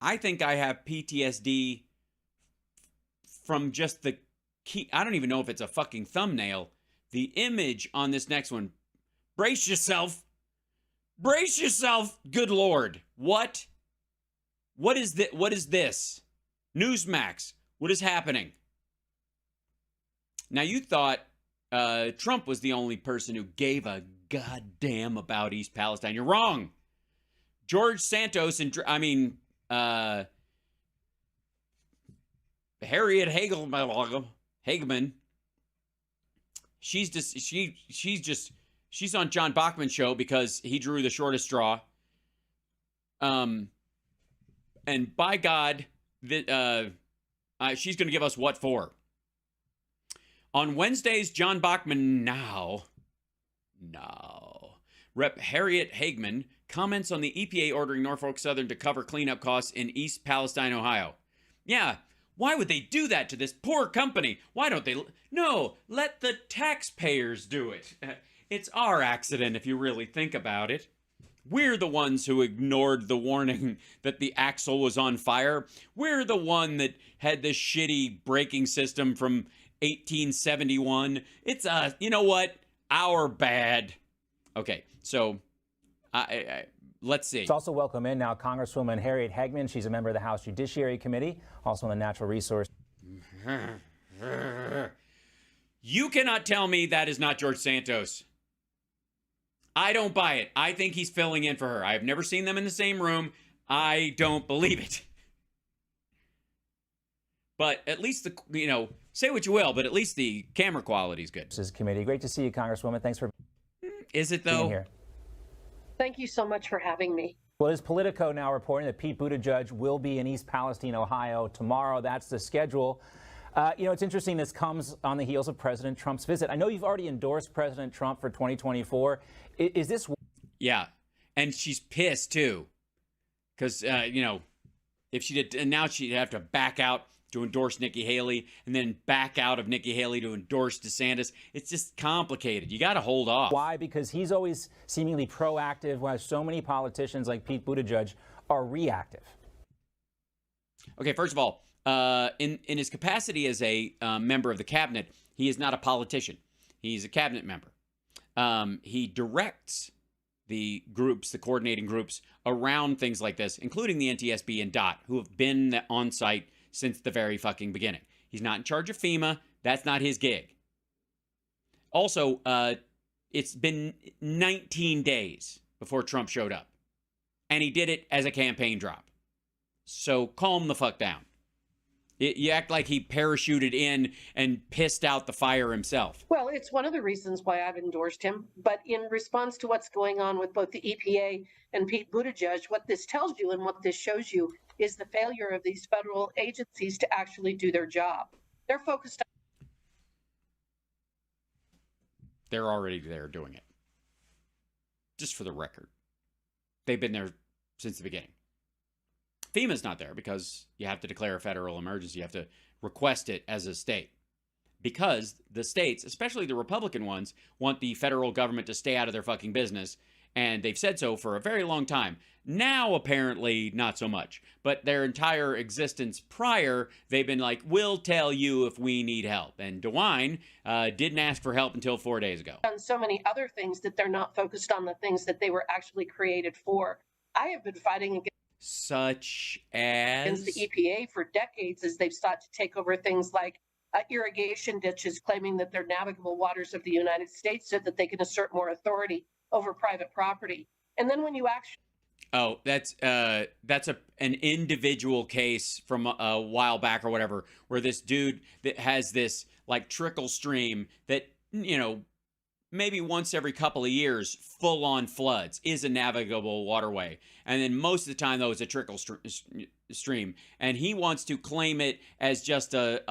I think I have PTSD from just the key. I don't even know if it's a fucking thumbnail. The image on this next one. Brace yourself. Brace yourself. Good Lord. What? What is this? What is this? Newsmax. What is happening? Now, you thought Trump was the only person who gave a goddamn about East Palestine. You're wrong. George Santos and Harriet Hageman. She's on John Bachman's show because he drew the shortest straw. And by God, she's going to give us what for. On Wednesdays, John Bachman Rep. Harriet Hageman comments on the EPA ordering Norfolk Southern to cover cleanup costs in East Palestine, Ohio. Yeah, why would they do that to this poor company? Why don't they? No, let the taxpayers do it. It's our accident if you really think about it. We're the ones who ignored the warning that the axle was on fire. We're the one that had this shitty braking system from 1871. It's you know what? Our bad. Okay, so let's see. Let's also welcome in now Congresswoman Harriet Hageman. She's a member of the House Judiciary Committee, also on the Natural Resource. You cannot tell me that is not George Santos. I don't buy it. I think he's filling in for her. I've never seen them in the same room. I don't believe it. But at least say what you will, but at least the camera quality is good. This is committee. Great to see you, Congresswoman. Thanks for Is it though? being here. Thank you so much for having me. Well, is Politico now reporting that Pete Buttigieg will be in East Palestine, Ohio tomorrow? That's the schedule. It's interesting. This comes on the heels of President Trump's visit. I know you've already endorsed President Trump for 2024. Is this? Yeah, and she's pissed too, because if she did, and now she'd have to back out to endorse Nikki Haley, and then back out of Nikki Haley to endorse DeSantis. It's just complicated. You got to hold off. Why? Because he's always seemingly proactive, while so many politicians like Pete Buttigieg are reactive. Okay, first of all, in his capacity as a member of the cabinet, he is not a politician. He's a cabinet member. He directs the groups, the coordinating groups around things like this, including the NTSB and DOT, who have been on site since the very fucking beginning. He's not in charge of FEMA. That's not his gig. Also, it's been 19 days before Trump showed up. And he did it as a campaign drop. So calm the fuck down. You act like he parachuted in and pissed out the fire himself. Well, it's one of the reasons why I've endorsed him. But in response to what's going on with both the EPA and Pete Buttigieg, what this tells you and what this shows you is the failure of these federal agencies to actually do their job. They're focused on... They're already there doing it. Just for the record. They've been there since the beginning. FEMA's not there because you have to declare a federal emergency. You have to request it as a state. Because the states, especially the Republican ones, want the federal government to stay out of their fucking business. And they've said so for a very long time. Now, apparently, not so much. But their entire existence prior, they've been like, we'll tell you if we need help. And DeWine didn't ask for help until 4 days ago. And so many other things that they're not focused on the things that they were actually created for. I have been fighting against such as the EPA for decades as they've sought to take over things like irrigation ditches, claiming that they're navigable waters of the United States so that they can assert more authority over private property. And then when you actually... Oh, that's an individual case from a while back or whatever, where this dude that has this like trickle stream that, maybe once every couple of years, full on floods, is a navigable waterway. And then most of the time, though, it's a trickle stream. And he wants to claim it as just a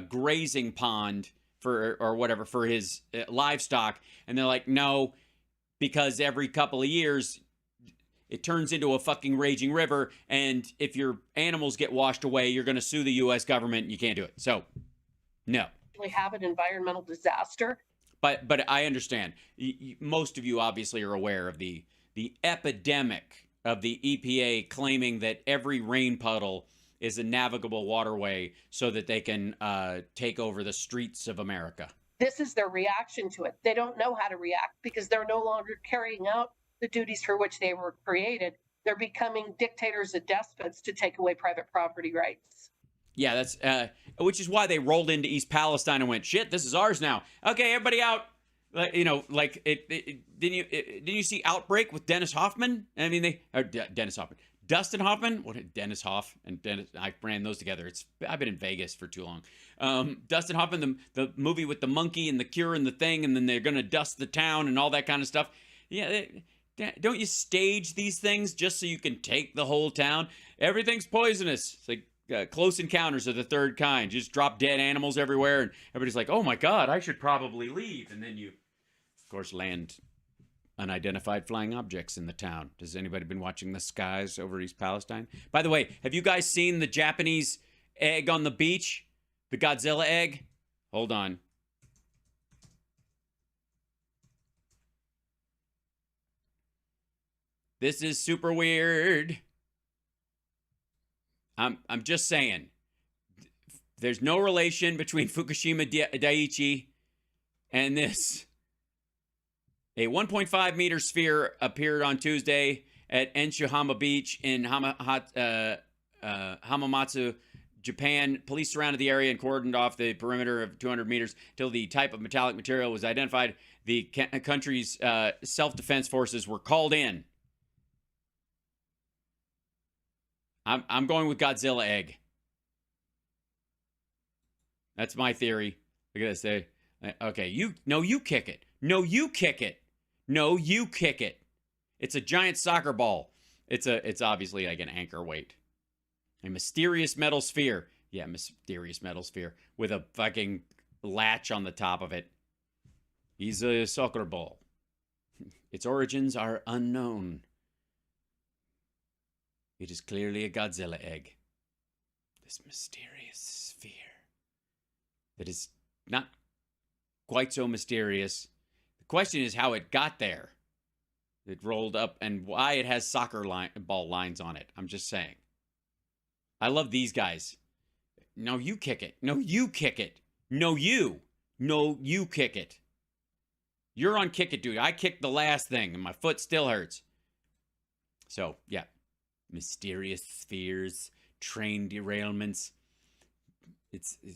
grazing pond or whatever for his livestock. And they're like, no, because every couple of years, it turns into a fucking raging river. And if your animals get washed away, you're going to sue the U.S. government. And you can't do it. So, no. We have an environmental disaster. But I understand. Most of you obviously are aware of the epidemic of the EPA claiming that every rain puddle is a navigable waterway so that they can take over the streets of America. This is their reaction to it. They don't know how to react because they're no longer carrying out the duties for which they were created. They're becoming dictators and despots to take away private property rights. Yeah, that's which is why they rolled into East Palestine and went, shit, this is ours now. Okay, everybody out. Like didn't you see Outbreak with Dennis Hoffman? I mean, Dennis Hoffman. Dustin Hoffman, Dennis Hoff and Dennis, I ran those together. I've been in Vegas for too long. Dustin Hoffman, the movie with the monkey and the cure and the thing, and then they're gonna dust the town and all that kind of stuff. Yeah, don't you stage these things just so you can take the whole town? Everything's poisonous. It's like Close Encounters of the Third Kind. You just drop dead animals everywhere, and everybody's like, "Oh my God, I should probably leave." And then you, of course, land unidentified flying objects in the town. Has anybody been watching the skies over East Palestine? By the way, have you guys seen the Japanese egg on the beach? The Godzilla egg? Hold on. This is super weird. I'm just saying. There's no relation between Fukushima Daiichi and this. A 1.5 meter sphere appeared on Tuesday at Enshuhama Beach in Hamamatsu, Japan. Police surrounded the area and cordoned off the perimeter of 200 meters till the type of metallic material was identified. The country's self-defense forces were called in. I'm going with Godzilla egg. That's my theory. Look at this. Okay, you kick it. No, you kick it. No, you kick it. It's a giant soccer ball. It's obviously like an anchor weight. A mysterious metal sphere. Yeah, mysterious metal sphere with a fucking latch on the top of it. He's a soccer ball. Its origins are unknown. It is clearly a Godzilla egg. This mysterious sphere that is not quite so mysterious. The question is how it got there. It rolled up and why it has soccer ball lines on it. I'm just saying. I love these guys. No, you kick it. No, you kick it. No, you. No, you kick it. You're on kick it, dude. I kicked the last thing and my foot still hurts. So, yeah. Mysterious spheres, train derailments.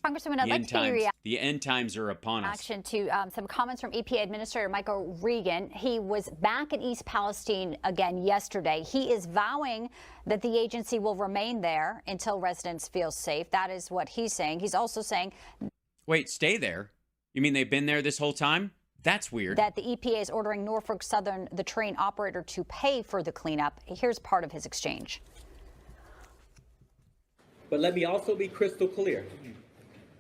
Congresswoman, I'd like to get your reaction. The end times are upon us. To some comments from EPA Administrator Michael Regan. He was back in East Palestine again yesterday. He is vowing that the agency will remain there until residents feel safe. That is what he's saying. He's also saying... Wait, stay there? You mean they've been there this whole time? That's weird. That the EPA is ordering Norfolk Southern, the train operator, to pay for the cleanup. Here's part of his exchange. But let me also be crystal clear.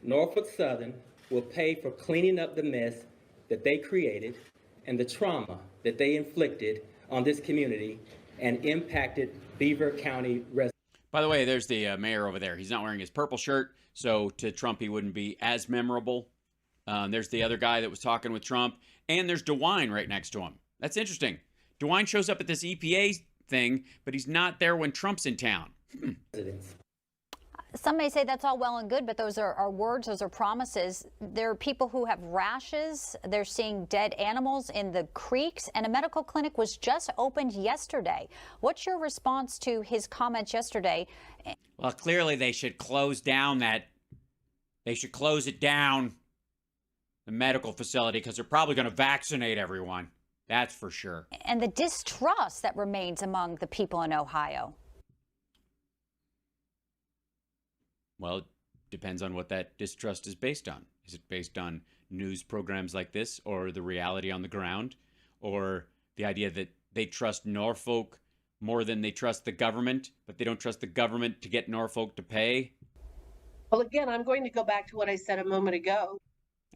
Norfolk Southern will pay for cleaning up the mess that they created and the trauma that they inflicted on this community and impacted Beaver County residents. By the way, there's the mayor over there. He's not wearing his purple shirt, so to Trump he wouldn't be as memorable. There's the other guy that was talking with Trump, and there's DeWine right next to him. That's interesting. DeWine shows up at this EPA thing, but he's not there when Trump's in town. Some may say that's all well and good, but those are words, those are promises. There are people who have rashes. They're seeing dead animals in the creeks, and a medical clinic was just opened yesterday. What's your response to his comments yesterday? Well, clearly they should close down they should close it down, the medical facility, because they're probably going to vaccinate everyone. That's for sure. And the distrust that remains among the people in Ohio. Well, it depends on what that distrust is based on. Is it based on news programs like this, or the reality on the ground, or the idea that they trust Norfolk more than they trust the government, but they don't trust the government to get Norfolk to pay? Well, again, I'm going to go back to what I said a moment ago.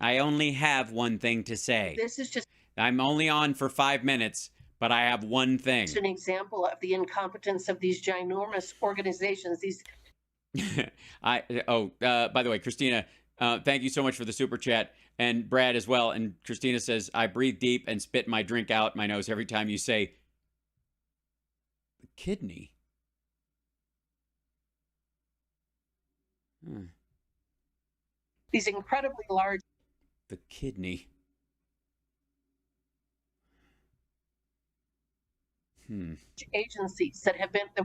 I only have one thing to say. This is just... I'm only on for 5 minutes, but I have one thing. It's an example of the incompetence of these ginormous organizations, these... by the way, Christina, thank you so much for the super chat, and Brad as well. And Christina says, I breathe deep and spit my drink out my nose every time you say kidney. These incredibly large The kidney. agencies that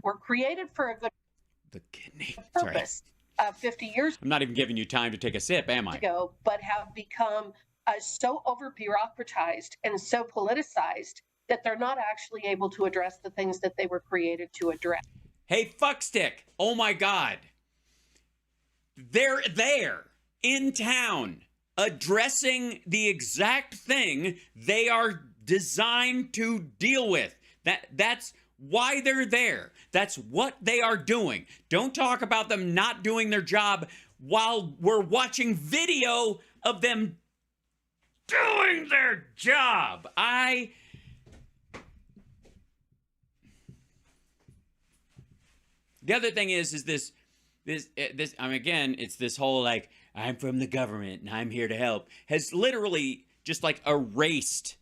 were created for a good The kidney. purpose 50 years I'm not even giving you time to take a sip, am I? ago, but have become so over bureaucratized and so politicized that they're not actually able to address the things that they were created to address. Hey, fuckstick. Oh my God. They're there in town addressing the exact thing they are designed to deal with. That's why they're there. That's what they are doing. Don't talk about them not doing their job while we're watching video of them doing their job. The other thing is this, I mean, again, it's this whole like, I'm from the government and I'm here to help, has literally just like erased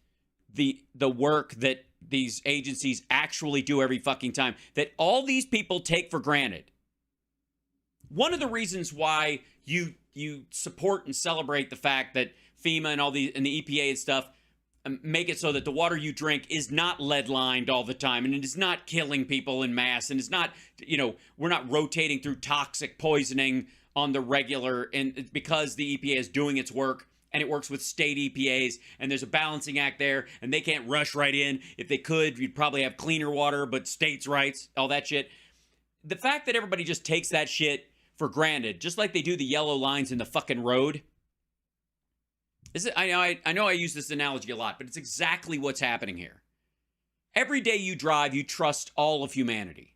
the work that these agencies actually do every fucking time, that all these people take for granted. One of the reasons why you support and celebrate the fact that FEMA and the EPA and stuff make it so that the water you drink is not lead lined all the time, and it is not killing people in mass, and it's not, we're not rotating through toxic poisoning on the regular, and it's because the EPA is doing its work, and it works with state EPAs, and there's a balancing act there, and they can't rush right in. If they could, you'd probably have cleaner water, but states' rights, all that shit. The fact that everybody just takes that shit for granted, just like they do the yellow lines in the fucking road. I know I use this analogy a lot, but it's exactly what's happening here. Every day you drive, you trust all of humanity.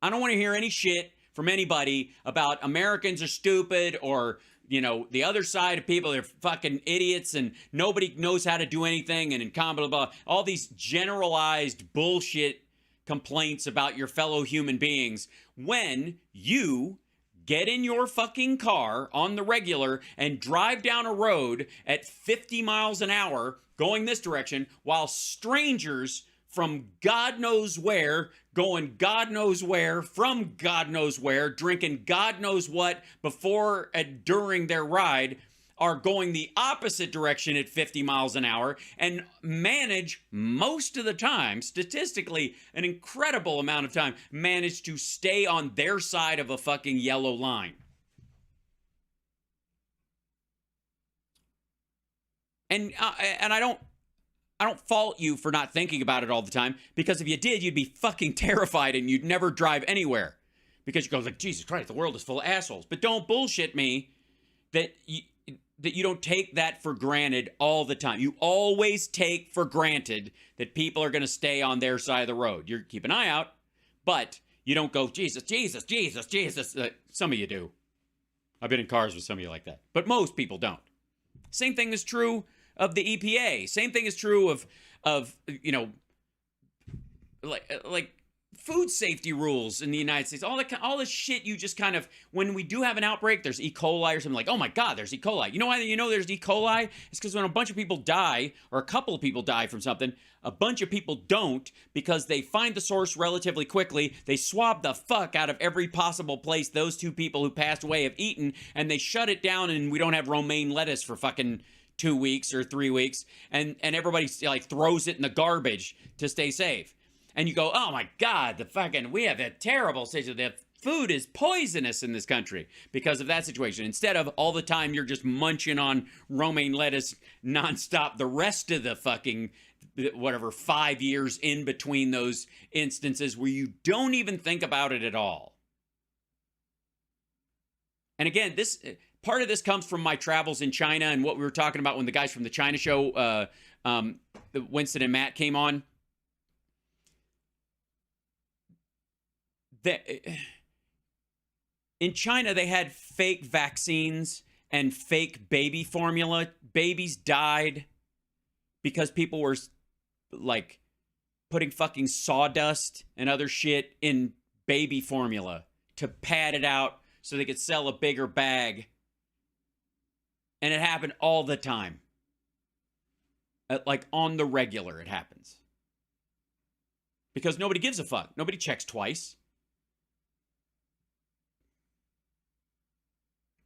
I don't want to hear any shit from anybody about Americans are stupid, or, the other side of people are fucking idiots and nobody knows how to do anything, and blah, blah, blah. All these generalized bullshit complaints about your fellow human beings when you get in your fucking car on the regular and drive down a road at 50 miles an hour going this direction while strangers from God knows where, going God knows where, from God knows where, drinking God knows what before and during their ride, are going the opposite direction at 50 miles an hour and manage most of the time, statistically, an incredible amount of time, manage to stay on their side of a fucking yellow line. And I don't fault you for not thinking about it all the time, because if you did, you'd be fucking terrified and you'd never drive anywhere, because you go like, Jesus Christ, the world is full of assholes. But don't bullshit me that you don't take that for granted all the time. You always take for granted that people are going to stay on their side of the road. You keep an eye out, but you don't go, Jesus, Jesus, Jesus, Jesus. Some of you do. I've been in cars with some of you like that, but most people don't. Same thing is true of the EPA. Same thing is true of like food safety rules in the United States. All this shit you just kind of, when we do have an outbreak, there's E. coli or something, like, oh my God, there's E. coli. You know why there's E. coli? It's because when a bunch of people die, or a couple of people die from something, a bunch of people don't, because they find the source relatively quickly. They swab the fuck out of every possible place those two people who passed away have eaten, and they shut it down, and we don't have romaine lettuce for fucking 2 weeks or 3 weeks, and everybody like throws it in the garbage to stay safe. And you go, oh my God, we have a terrible situation. The food is poisonous in this country because of that situation. Instead of all the time you're just munching on romaine lettuce nonstop the rest of the fucking, 5 years in between those instances where you don't even think about it at all. And again, part of this comes from my travels in China and what we were talking about when the guys from the China show, Winston and Matt, came on. In China, they had fake vaccines and fake baby formula. Babies died because people were like putting fucking sawdust and other shit in baby formula to pad it out so they could sell a bigger bag. And it happened all the time. Like on the regular, it happens. because nobody gives a fuck. Nobody checks twice.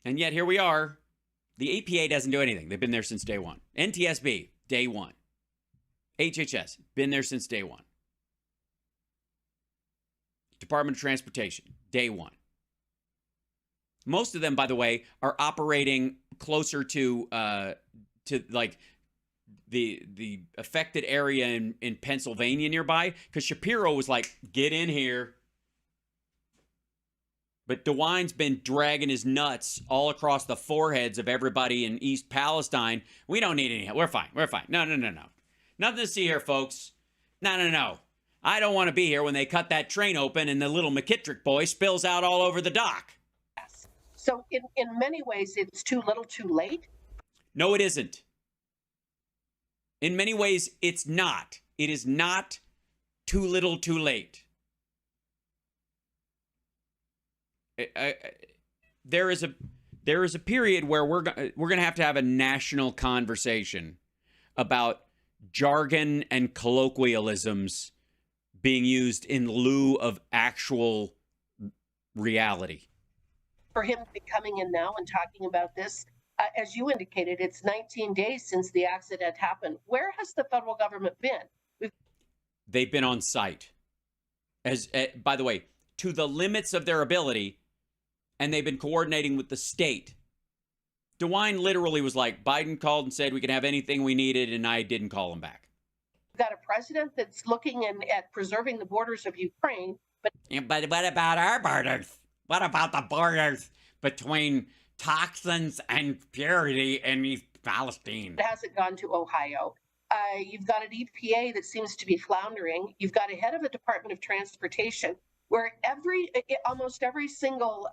And yet here we are. The EPA doesn't do anything. They've been there since day one. NTSB, day one. HHS, been there since day one. Department of Transportation, day one. Most of them, by the way, are operating closer to like the affected area in Pennsylvania nearby, because Shapiro was like, get in here. But DeWine's been dragging his nuts all across the foreheads of everybody in East Palestine. We don't need any help. We're fine. We're fine. No. Nothing to see here, folks. No. I don't want to be here when they cut that train open and the little McKittrick boy spills out all over the dock. So in many ways, it's too little too late. No, it isn't. In many ways, it's not. It is not too little too late. There is a period where we're going to have a national conversation about jargon and colloquialisms being used in lieu of actual reality. For him to be coming in now and talking about this, as you indicated, it's 19 days since the accident happened. Where has the federal government been? They've been on site, by the way, to the limits of their ability, and they've been coordinating with the state. DeWine literally was like, Biden called and said we could have anything we needed, and I didn't call him back. We've got a president that's looking at preserving the borders of Ukraine. But what about our borders? What about the borders between toxins and purity in East Palestine? It hasn't gone to Ohio. You've got an EPA that seems to be floundering. You've got a head of the Department of Transportation where almost every single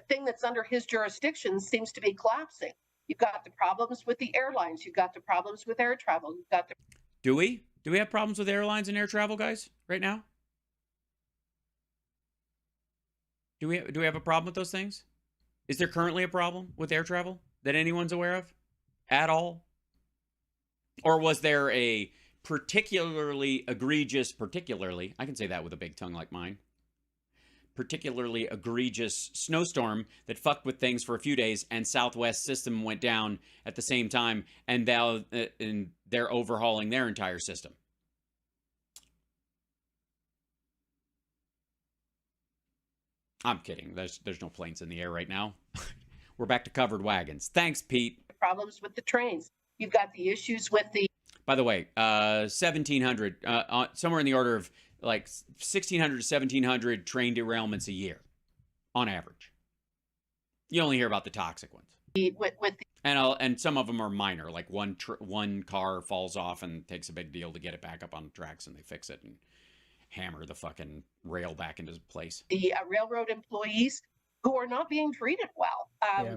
thing that's under his jurisdiction seems to be collapsing. You've got the problems with the airlines. You've got the problems with air travel. You've got the... Do we have problems with airlines and air travel, guys, right now? Do we have a problem with those things? Is there currently a problem with air travel that anyone's aware of at all? Or was there a particularly egregious, I can say that with a big tongue like mine, particularly egregious snowstorm that fucked with things for a few days, and Southwest system went down at the same time, and they're overhauling their entire system? I'm kidding. There's no planes in the air right now. We're back to covered wagons. Thanks, Pete. Problems with the trains. You've got the issues with the... By the way, 1,700, somewhere in the order of like 1,600 to 1,700 train derailments a year, on average. You only hear about the toxic ones. And some of them are minor, like one car falls off and takes a big deal to get it back up on the tracks, and they fix it and hammer the fucking rail back into place. The railroad employees who are not being treated well.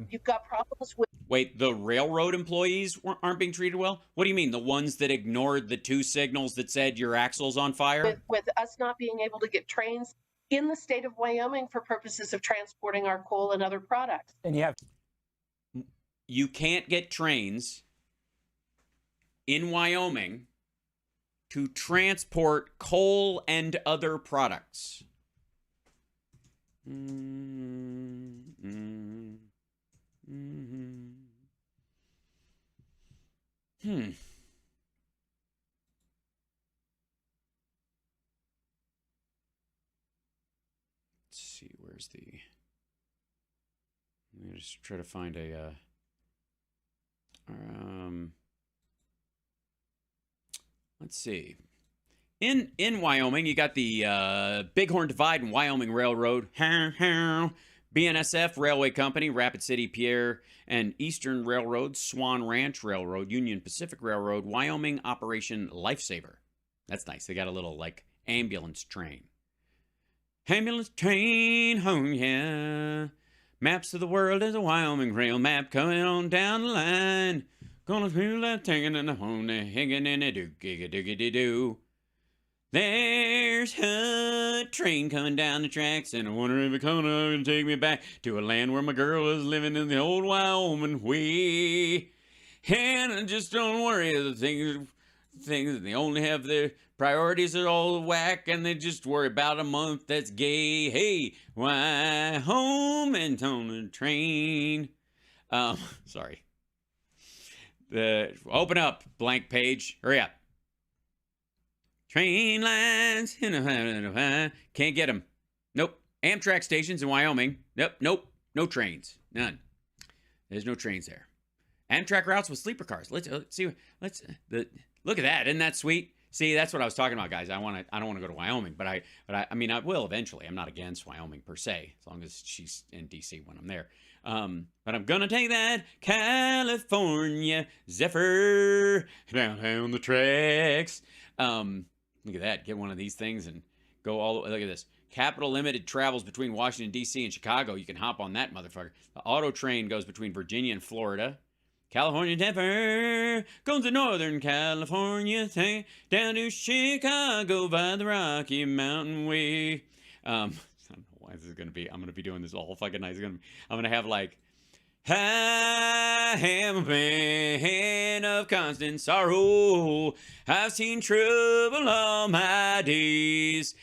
You've got problems with... Wait, the railroad employees aren't being treated well? What do you mean? The ones that ignored the 2 signals that said your axle's on fire? With us not being able to get trains in the state of Wyoming for purposes of transporting our coal and other products. And you can't get trains in Wyoming to transport coal and other products. Let's see, where's the... Let me just try to find a... let's see. In Wyoming, you got the Bighorn Divide and Wyoming Railroad, BNSF Railway Company, Rapid City Pierre and Eastern Railroad, Swan Ranch Railroad, Union Pacific Railroad, Wyoming Operation Lifesaver. That's nice. They got a little, like, ambulance train. Ambulance train, oh yeah. Maps of the world is a Wyoming rail map coming on down the line. Gonna feel that tingin' in the home, hanging in a doo-gigga-doo-giddy-doo. There's a train coming down the tracks, and I wonder if it's gonna take me back to a land where my girl is living in the old Wyoming way. And I just don't worry, the things they only have their priorities are all whack, and they just worry about a month that's gay. Hey, why home and on the train? Sorry. Open up, blank page. Hurry up. Train lines. Can't get them. Nope. Amtrak stations in Wyoming. Nope. No trains. None. There's no trains there. Amtrak routes with sleeper cars. Let's see. Look at that. Isn't that sweet? See, that's what I was talking about, guys. I don't want to go to Wyoming, but I mean, I will eventually. I'm not against Wyoming per se, as long as she's in DC when I'm there. But I'm gonna take that California Zephyr down the tracks. Look at that. Get one of these things and go all the way. Look at this. Capital Limited travels between Washington, D.C. and Chicago. You can hop on that motherfucker. The auto train goes between Virginia and Florida. California Zephyr goes to Northern California, down to Chicago by the Rocky Mountain Way. I don't know why this is going to be. I'm going to be doing this all fucking night. I'm going to have like, I am a man of constant sorrow. I've seen trouble all my days.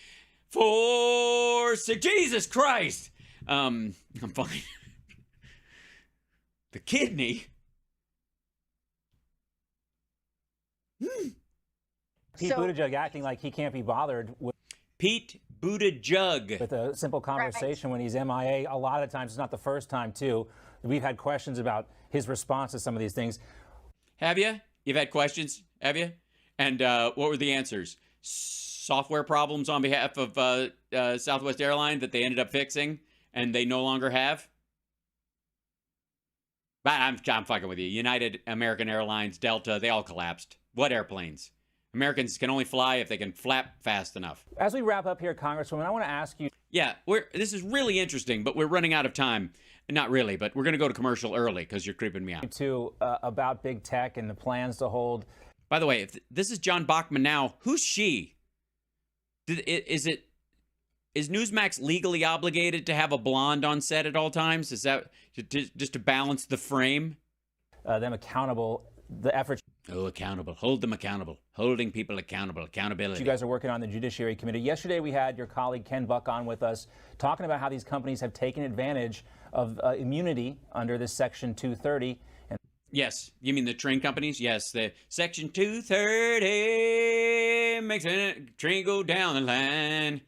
For Jesus Christ. I'm fine. The kidney. Pete Buttigieg acting like he can't be bothered with Pete Buttigieg. with a simple conversation when he's MIA. A lot of times, it's not the first time, too. We've had questions about his response to some of these things. Have you? You've had questions? Have you? And what were the answers? Software problems on behalf of Southwest Airlines that they ended up fixing and they no longer have? But I'm fucking with you. United, American Airlines, Delta, they all collapsed. What airplanes? Americans can only fly if they can flap fast enough. As we wrap up here, Congresswoman, I want to ask you. Yeah, this is really interesting, but we're running out of time. Not really, but we're going to go to commercial early because you're creeping me out. Too, about big tech and the plans to hold. By the way, if this is John Bachman now, who's she? Is Newsmax legally obligated to have a blonde on set at all times? Is that just to balance the frame? Them accountable, the efforts. Oh, accountable. Hold them accountable. Holding people accountable. Accountability. You guys are working on the Judiciary Committee. Yesterday, we had your colleague Ken Buck on with us talking about how these companies have taken advantage of immunity under this Section 230. Yes. You mean the train companies? Yes. The Section 230 makes a train go down the line.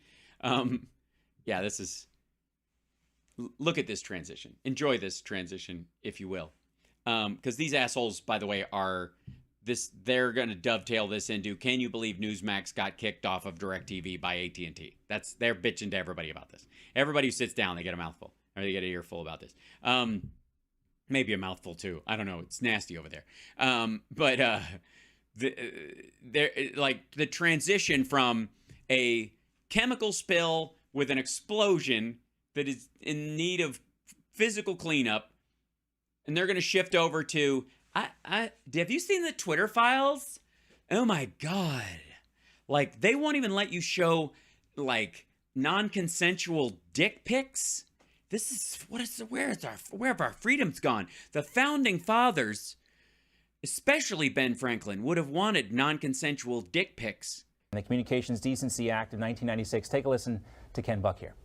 Yeah, this is... Look at this transition. Enjoy this transition, if you will. Because these assholes, by the way, they're going to dovetail this into, can you believe Newsmax got kicked off of DirecTV by AT&T? They're bitching to everybody about this. Everybody who sits down, they get a mouthful. Or they get an earful about this. Maybe a mouthful, too. I don't know. It's nasty over there. But the transition from a chemical spill with an explosion that is in need of physical cleanup, and they're going to shift over to, have you seen the Twitter files? Oh my God. Like, they won't even let you show, like, non-consensual dick pics. Where have our freedoms gone? The founding fathers, especially Ben Franklin, would have wanted non-consensual dick pics. The Communications Decency Act of 1996. Take a listen to Ken Buck here.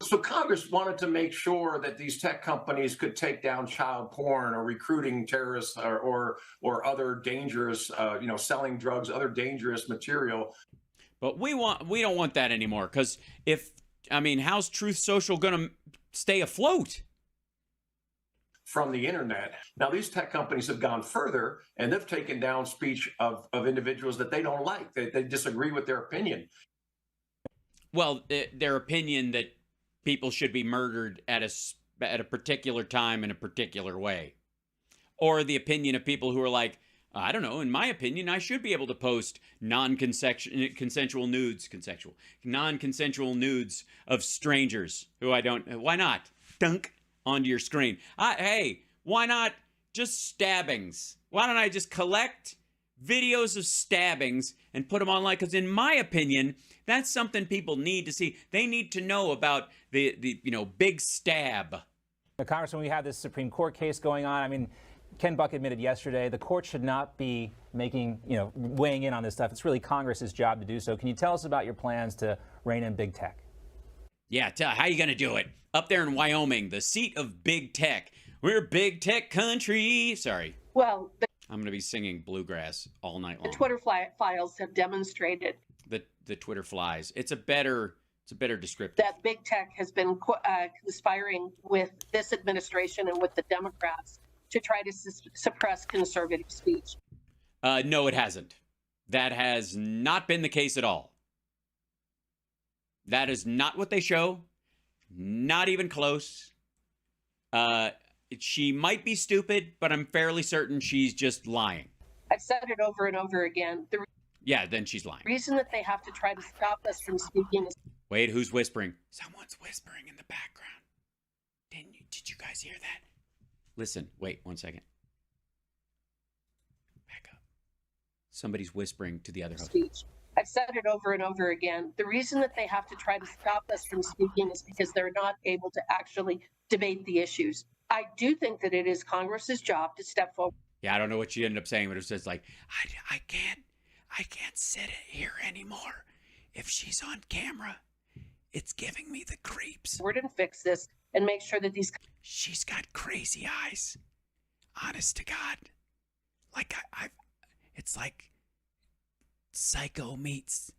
So Congress wanted to make sure that these tech companies could take down child porn or recruiting terrorists or other dangerous, selling drugs, other dangerous material. But we don't want that anymore, because how's Truth Social going to stay afloat? From the internet. Now, these tech companies have gone further, and they've taken down speech of individuals that they don't like. They disagree with their opinion. Well, their opinion that people should be murdered at a particular time in a particular way. Or the opinion of people who are like, I don't know, in my opinion, I should be able to post non-consensual nudes of strangers who I don't, why not? Dunk onto your screen. Hey, why not just stabbings? Why don't I just collect videos of stabbings and put them online? Because in my opinion, that's something people need to see. They need to know about the big stab. Congressman, we have this Supreme Court case going on. I mean, Ken Buck admitted yesterday the court should not be weighing in on this stuff. It's really Congress's job to do so. Can you tell us about your plans to rein in big tech? Yeah, how you going to do it? Up there in Wyoming, the seat of big tech. We're a big tech country. Sorry. Well, I'm going to be singing bluegrass all night long. the Twitter files have demonstrated The Twitter flies. It's a better descriptor. that big tech has been conspiring with this administration and with the Democrats to try to suppress conservative speech. No, it hasn't. That has not been the case at all. That is not what they show. Not even close. She might be stupid, but I'm fairly certain she's just lying. I've said it over and over again. The Yeah, then she's lying. reason that they have to try to stop us from speaking is Wait, who's whispering? Someone's whispering in the background. Did you guys hear that? Listen, wait 1 second. Back up. Somebody's whispering to the other host. speech. I've said it over and over again. The reason that they have to try to stop us from speaking is because they're not able to actually debate the issues. I do think that it is Congress's job to step forward. Yeah, I don't know what she ended up saying, but it was just like, I can't sit here anymore. If she's on camera, it's giving me the creeps. Forward and fix this and make sure that these She's got crazy eyes. Honest to God. Like it's like Psycho meets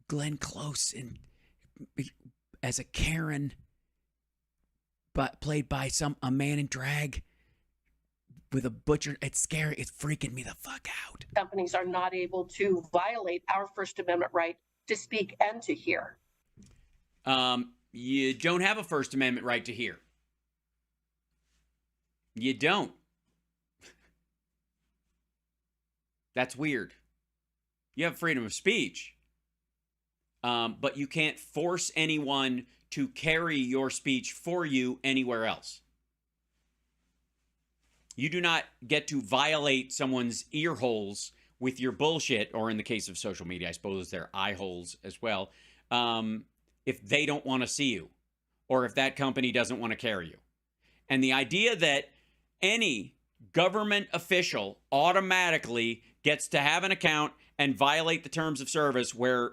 Glenn Close as a Karen, but played by a man in drag with a butcher. It's scary. It's freaking me the fuck out. companies are not able to violate our First Amendment right to speak and to hear. You don't have a First Amendment right to hear. You don't. That's weird. You have freedom of speech, but you can't force anyone to carry your speech for you anywhere else. You do not get to violate someone's ear holes with your bullshit, or in the case of social media, I suppose they're eye holes as well, if they don't want to see you, or if that company doesn't want to carry you. And the idea that any government official automatically gets to have an account and violate the terms of service, where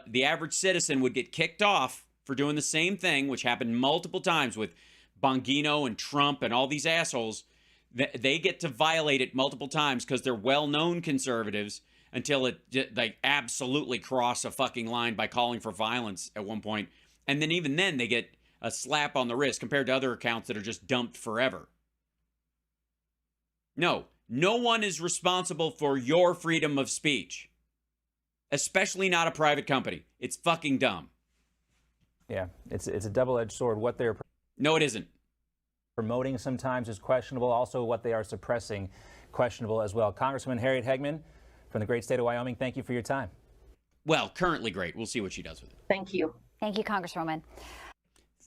the average citizen would get kicked off for doing the same thing, which happened multiple times with Bongino and Trump and all these assholes, they get to violate it multiple times because they're well-known conservatives, until they absolutely cross a fucking line by calling for violence at one point. And then even then they get a slap on the wrist compared to other accounts that are just dumped forever. No one is responsible for your freedom of speech, especially not a private company. It's fucking dumb. Yeah, it's a double-edged sword. What they're No, it isn't. promoting sometimes is questionable. Also, what they are suppressing, questionable as well. Congresswoman Harriet Hageman from the great state of Wyoming, thank you for your time. Well, currently great. We'll see what she does with it. Thank you. Thank you, Congresswoman.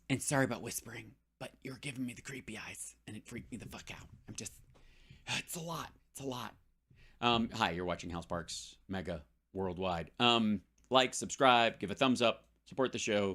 And sorry about whispering, but you're giving me the creepy eyes, and it freaked me the fuck out. It's a lot. It's a lot. Hi, you're watching Hal Sparks Mega Worldwide. Like, subscribe, give a thumbs up, support the show.